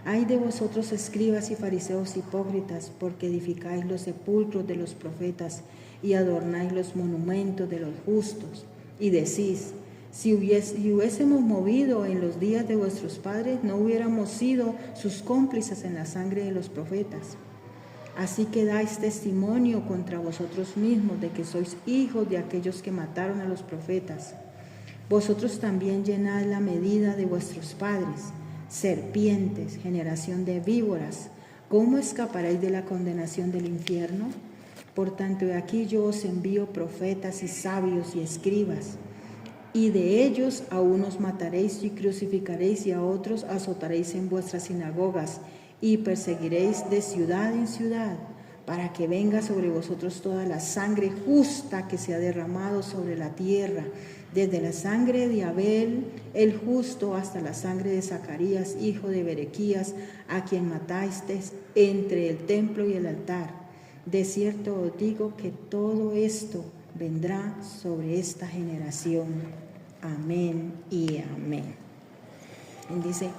Ay de vosotros, escribas y fariseos hipócritas, porque edificáis los sepulcros de los profetas y adornáis los monumentos de los justos, y decís: si hubiésemos movido en los días de vuestros padres, no hubiéramos sido sus cómplices en la sangre de los profetas. Así que dais testimonio contra vosotros mismos de que sois hijos de aquellos que mataron a los profetas. Vosotros también llenad la medida de vuestros padres. Serpientes, generación de víboras, ¿cómo escaparéis de la condenación del infierno? Por tanto, he aquí yo os envío profetas y sabios y escribas, y de ellos a unos mataréis y crucificaréis, y a otros azotaréis en vuestras sinagogas, y perseguiréis de ciudad en ciudad, para que venga sobre vosotros toda la sangre justa que se ha derramado sobre la tierra, desde la sangre de Abel el justo hasta la sangre de Zacarías, hijo de Berequías, a quien matasteis entre el templo y el altar. De cierto os digo que todo esto vendrá sobre esta generación. Amén y amén. Y dice,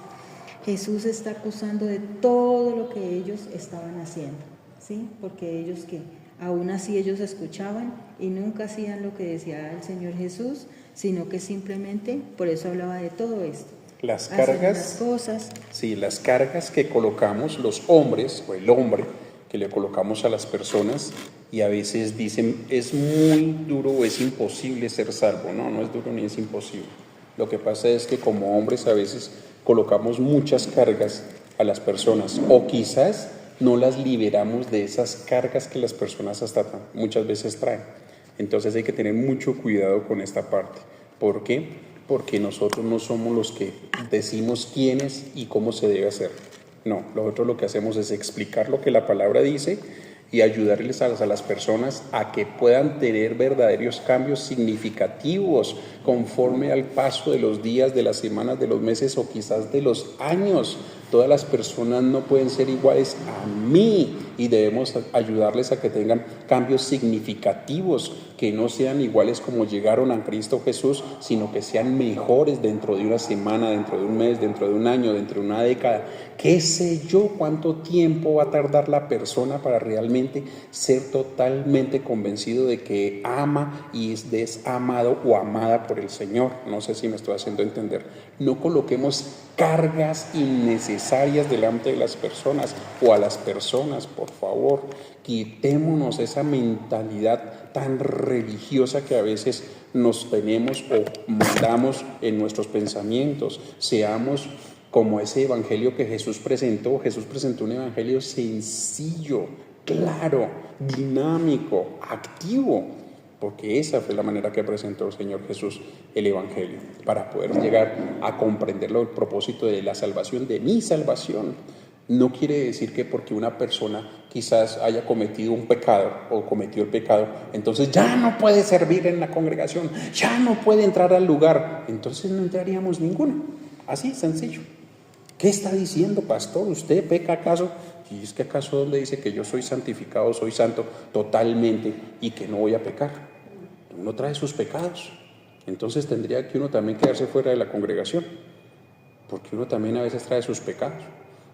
Jesús está acusando de todo lo que ellos estaban haciendo, ¿sí? Porque ellos que aún así ellos escuchaban y nunca hacían lo que decía el Señor Jesús, sino que simplemente, por eso hablaba de todo esto. Las cargas, las cosas. Sí, las cargas que colocamos los hombres, o el hombre, que le colocamos a las personas, y a veces dicen, es muy duro o es imposible ser salvo. No, no es duro ni es imposible. Lo que pasa es que como hombres a veces colocamos muchas cargas a las personas, o quizás no las liberamos de esas cargas que las personas hasta muchas veces traen. Entonces hay que tener mucho cuidado con esta parte. ¿Por qué? Porque nosotros no somos los que decimos quién es y cómo se debe hacer. No, nosotros lo que hacemos es explicar lo que la palabra dice y ayudarles a las personas a que puedan tener verdaderos cambios significativos conforme al paso de los días, de las semanas, de los meses o quizás de los años. Todas las personas no pueden ser iguales a mí y debemos ayudarles a que tengan cambios significativos que no sean iguales como llegaron a Cristo Jesús, sino que sean mejores dentro de una semana, dentro de un mes, dentro de un año, dentro de una década. ¿Qué sé yo cuánto tiempo va a tardar la persona para realmente ser totalmente convencido de que ama y es amado o amada por el Señor? No sé si me estoy haciendo entender. No coloquemos cargas innecesarias delante de las personas o a las personas, por favor. Quitémonos esa mentalidad tan religiosa que a veces nos tenemos o mandamos en nuestros pensamientos. Seamos como ese evangelio que Jesús presentó. Jesús presentó un evangelio sencillo, claro, dinámico, activo, porque esa fue la manera que presentó el Señor Jesús el evangelio, para poder llegar a comprenderlo, el propósito de la salvación, de mi salvación. No quiere decir que porque una persona quizás haya cometido un pecado o cometió el pecado, entonces ya no puede servir en la congregación, ya no puede entrar al lugar, entonces no entraríamos ninguno. Así, sencillo. ¿Qué está diciendo, pastor? ¿Usted peca acaso? ¿Y es que acaso donde dice que yo soy santificado, soy santo totalmente y que no voy a pecar? Uno trae sus pecados. Entonces tendría que uno también quedarse fuera de la congregación, porque uno también a veces trae sus pecados.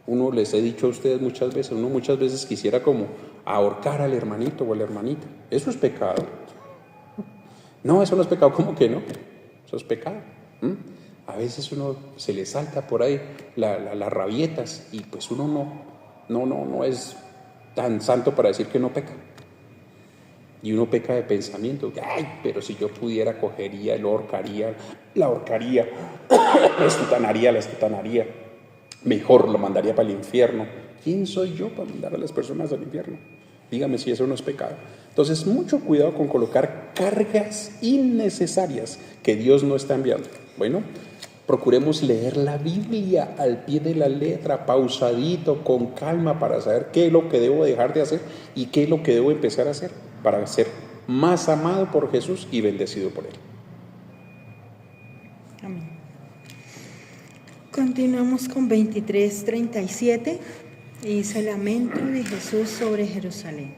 Uno, les he dicho a ustedes muchas veces, uno muchas veces quisiera como ahorcar al hermanito o a la hermanita. Eso es pecado. No, eso no es pecado. ¿Cómo que no? Eso es pecado. A veces uno se le salta por ahí las rabietas y pues uno no es tan santo para decir que no peca. Y uno peca de pensamiento. Ay, pero si yo pudiera, cogería, lo ahorcaría, la ahorcaría, la estutanaría. Mejor lo mandaría para el infierno. ¿Quién soy yo para mandar a las personas al infierno? Dígame si eso no es pecado. Entonces, mucho cuidado con colocar cargas innecesarias que Dios no está enviando. Bueno, procuremos leer la Biblia al pie de la letra, pausadito, con calma, para saber qué es lo que debo dejar de hacer y qué es lo que debo empezar a hacer para ser más amado por Jesús y bendecido por Él. Amén. Continuamos con 23:37. Dice el lamento de Jesús sobre Jerusalén.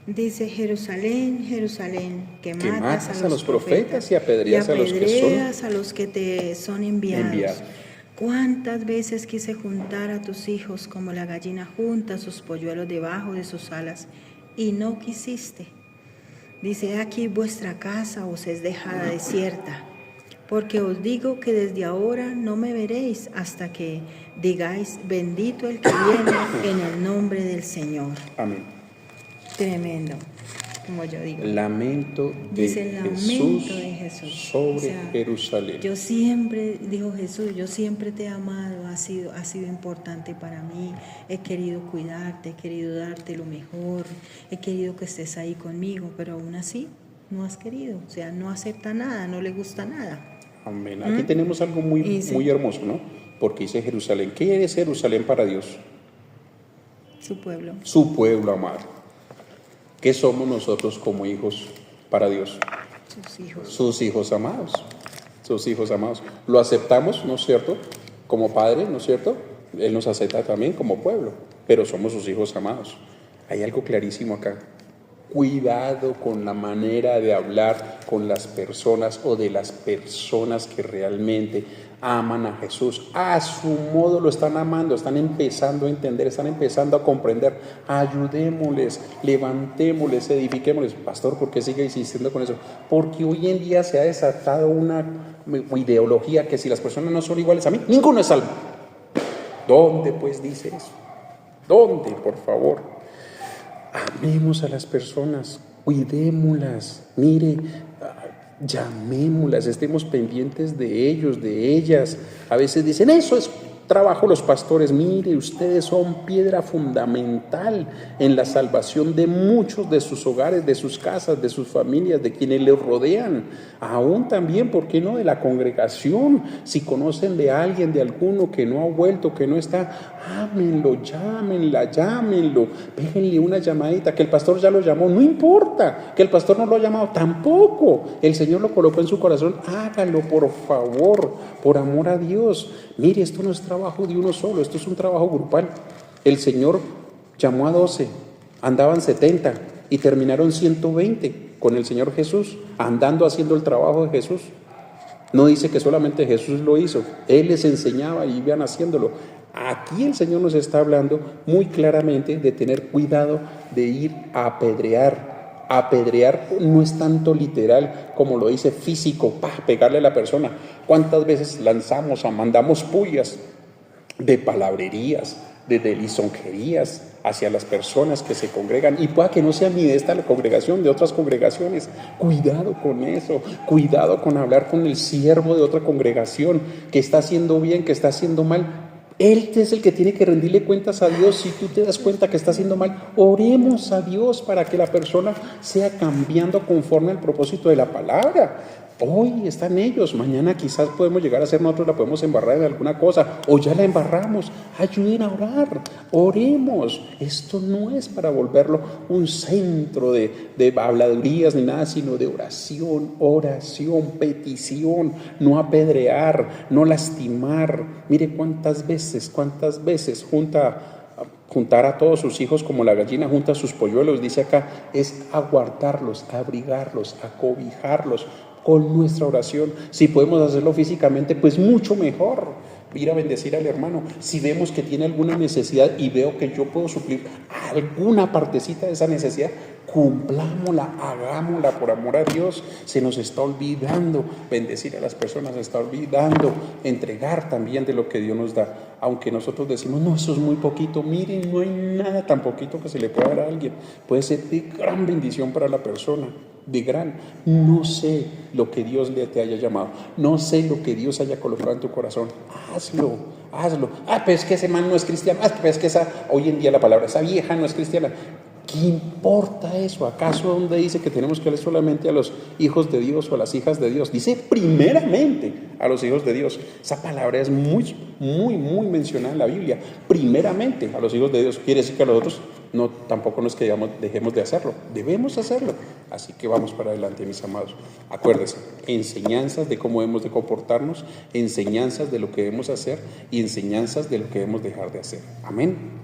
Dice: Jerusalén, Jerusalén, que matas a los profetas y apedreas a los que te son enviados. ¿Cuántas veces quise juntar a tus hijos como la gallina junta sus polluelos debajo de sus alas, y no quisiste? Dice: aquí vuestra casa os es dejada desierta, porque os digo que desde ahora no me veréis hasta que digáis: bendito el que viene en el nombre del Señor. Amén. Tremendo, como yo digo. Lamento de Jesús sobre Jerusalén. Yo siempre, dijo Jesús, yo siempre te he amado, ha sido importante para mí, he querido cuidarte, he querido darte lo mejor, he querido que estés ahí conmigo, pero aún así no has querido, o sea, no acepta nada, no le gusta nada. Amén. Aquí tenemos algo muy hermoso, ¿no? Porque dice Jerusalén. ¿Qué es Jerusalén para Dios? Su pueblo. Su pueblo amado. ¿Qué somos nosotros como hijos para Dios? Sus hijos. Sus hijos amados. Sus hijos amados. Lo aceptamos, ¿no es cierto? Como padre, ¿no es cierto? Él nos acepta también como pueblo, pero somos sus hijos amados. Hay algo clarísimo acá. Cuidado con la manera de hablar con las personas o de las personas que realmente aman a Jesús. A su modo lo están amando, están empezando a entender, están empezando a comprender. Ayudémosles, levantémosles, edifiquémosles. Pastor, ¿por qué sigue insistiendo con eso? Porque hoy en día se ha desatado una ideología que si las personas no son iguales a mí, ninguno es salvo. ¿Dónde pues dice eso? ¿Dónde, por favor? Amemos a las personas, cuidémoslas, mire, llamémoslas, estemos pendientes de ellos, de ellas. A veces dicen, eso es trabajo de los pastores. Mire, ustedes son piedra fundamental en la salvación de muchos de sus hogares, de sus casas, de sus familias, de quienes les rodean. Aún también, ¿por qué no?, de la congregación. Si conocen de alguien, de alguno que no ha vuelto, que no está, ámenlo, llámenlo, péguenle una llamadita. Que el pastor ya lo llamó, no importa. Que el pastor no lo ha llamado, tampoco. El Señor lo colocó en su corazón, hágalo, por favor, por amor a Dios. Mire, esto no es trabajo de uno solo, esto es un trabajo grupal. El Señor llamó a 12, andaban 70 y terminaron 120. con el Señor Jesús, andando haciendo el trabajo de Jesús. No dice que solamente Jesús lo hizo, Él les enseñaba y iban haciéndolo. Aquí el Señor nos está hablando muy claramente de tener cuidado de ir a apedrear. Apedrear no es tanto literal como lo dice físico, pegarle a la persona. ¿Cuántas veces mandamos pullas de palabrerías, de lisonjerías hacia las personas que se congregan? Y pueda que no sea ni de esta congregación, de otras congregaciones. Cuidado con eso, cuidado con hablar con el siervo de otra congregación que está haciendo bien, que está haciendo mal. Él es el que tiene que rendirle cuentas a Dios. Si tú te das cuenta que está haciendo mal, oremos a Dios para que la persona sea cambiando conforme al propósito de la palabra. Hoy están ellos, mañana quizás podemos llegar a ser nosotros, la podemos embarrar en alguna cosa, o ya la embarramos. Ayuden a orar, oremos. Esto no es para volverlo un centro de habladurías ni nada, sino de oración, petición, no apedrear, no lastimar. Mire cuántas veces juntar a todos sus hijos como la gallina junta a sus polluelos, dice acá, es aguardarlos, abrigarlos, acobijarlos con nuestra oración. Si podemos hacerlo físicamente, pues mucho mejor. Ir a bendecir al hermano. Si vemos que tiene alguna necesidad y veo que yo puedo suplir alguna partecita de esa necesidad, cumplámosla, hagámosla por amor a Dios. Se nos está olvidando bendecir a las personas, se está olvidando entregar también de lo que Dios nos da. Aunque nosotros decimos, no, eso es muy poquito. Miren, no hay nada tan poquito que se le pueda dar a alguien. Puede ser de gran bendición para la persona. De gran, no sé lo que Dios te haya llamado, no sé lo que Dios haya colocado en tu corazón. Hazlo. Pero es que ese man no es cristiano. Pero es que hoy en día la palabra, esa vieja no es cristiana. ¿Qué importa eso? ¿Acaso dónde dice que tenemos que darle solamente a los hijos de Dios o a las hijas de Dios? Dice primeramente a los hijos de Dios. Esa palabra es muy mencionada en la Biblia. Primeramente a los hijos de Dios. Quiere decir que a los otros no, tampoco nos dejemos de hacerlo. Debemos hacerlo. Así que vamos para adelante, mis amados. Acuérdense, enseñanzas de cómo debemos de comportarnos, enseñanzas de lo que debemos hacer y enseñanzas de lo que debemos dejar de hacer. Amén.